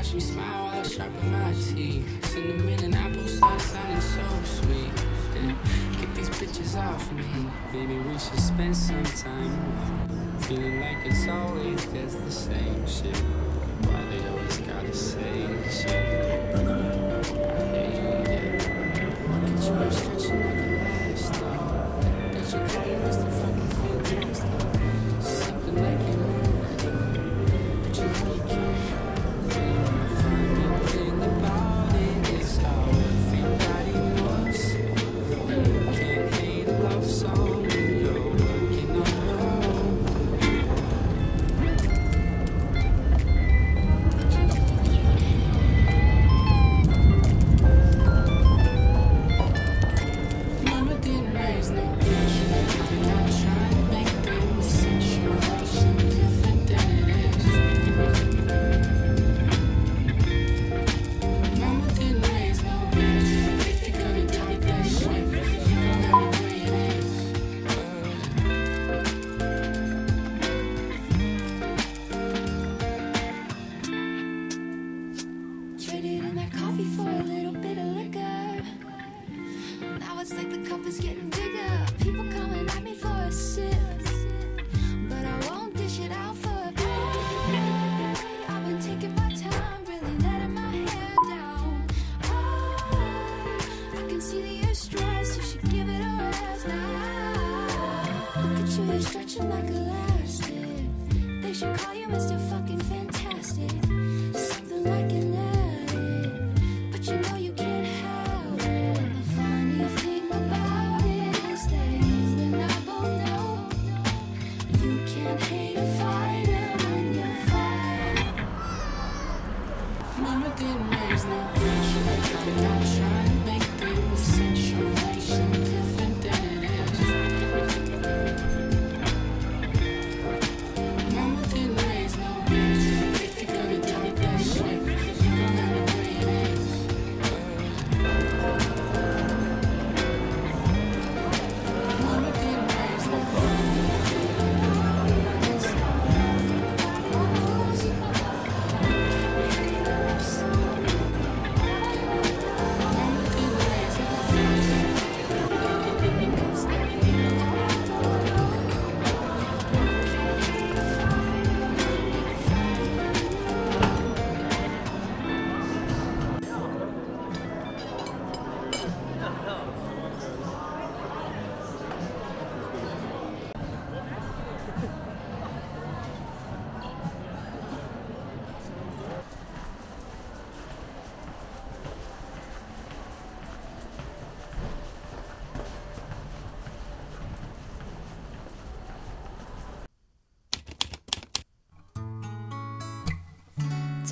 Watch me smile while I sharpen my teeth. Cinnamon and applesauce sounding so sweet. Yeah. Get these bitches off me. Maybe we should spend some time alone. Feeling like it's always just the same shit. Why they always gotta say shit. I hate it. Look at you stretching like a last thought. That you call you Mr. Fucking Fantastic. Something like you know, but you know you can't. It's like the cup is getting bigger. People coming at me for a sip, but I won't dish it out for a bit. I've been taking my time, really letting my hair down. I can see that you're stressed, you should give it a rest now. Look at you, you're stretching like elastic. They should call you Mr. Fucking Fantastic. Something like an addict, but you know you can't help it. The funny thing about it is that you and I both know you can't hate a fighter when you fight. Mama didn't raise no bitch. I'm not trying to make this situation different than it is. Mama didn't raise no bitch. If you're gonna talk that shit, you gon' have to way it is. Mama didn't raise no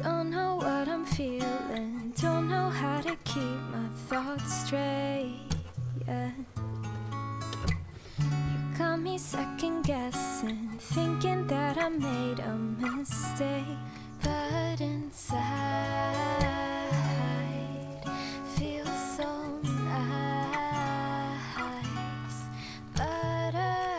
Don't know what I'm feeling, don't know how to keep my thoughts straight, yeah. You got me second guessing, thinking that I made a mistake. But inside, feels so nice. Butterflies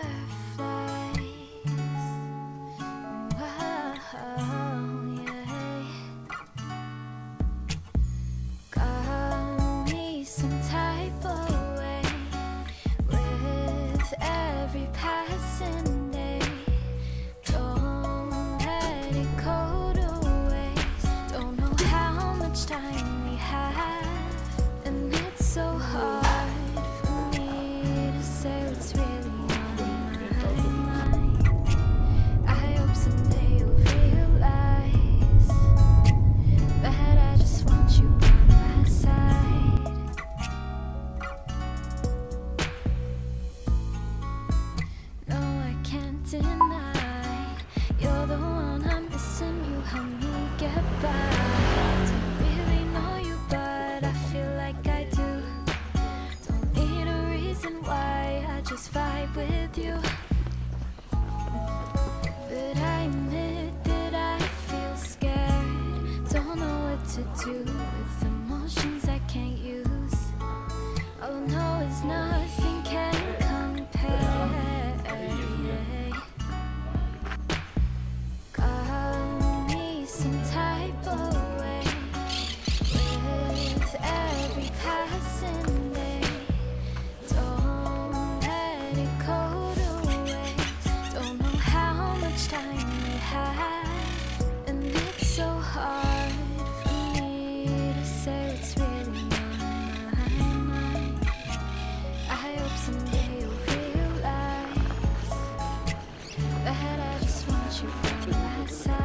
just vibe with you. But I admit that I feel scared. Don't know what to do with emotions I can't use. All I know is nothing can compare. Call me some type of way with every passing day. Don't let it go to waste. Don't know how much time we have, and it's so hard for me to say what's really on my mind. I hope someday you'll realize that I just want you by my side.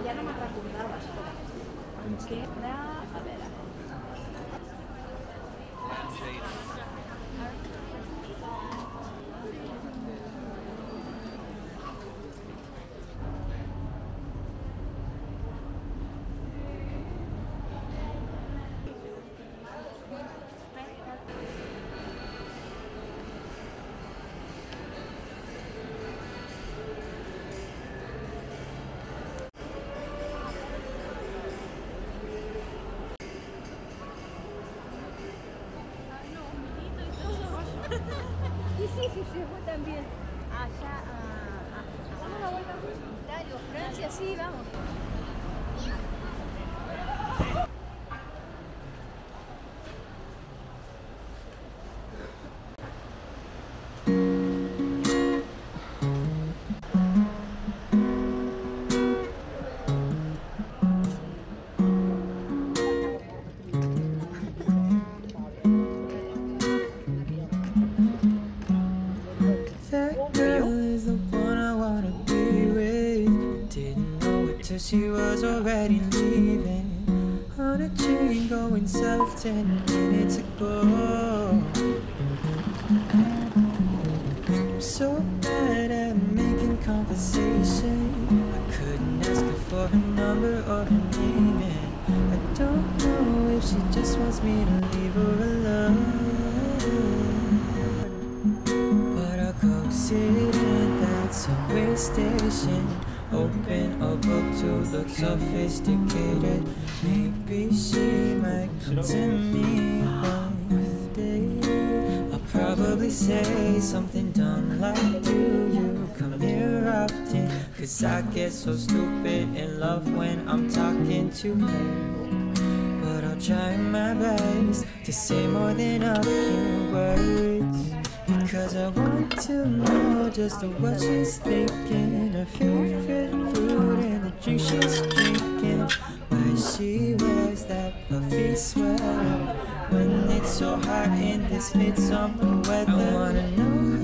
Ja no me'n recordava, escolta. A veure. Sí, vos también. Allá, damos la vuelta a Italia, Francia, sí, vamos. She was already leaving on a train going south 10 minutes ago. I'm so bad at making conversation. I couldn't ask her for her number or her name, and I don't know if she just wants me to leave her alone. But I'll go sit in that subway station, open a book to look sophisticated. Maybe she might come to me one day. I'll probably say something dumb like, do you come here often? Cause I get so stupid in love when I'm talking to her. But I'll try my best to say more than a few words, because I want to know just what she's thinking, her favorite food and the drink she's drinking, why she wears that puffy sweater when it's so hot in this midsummer weather. I wanna know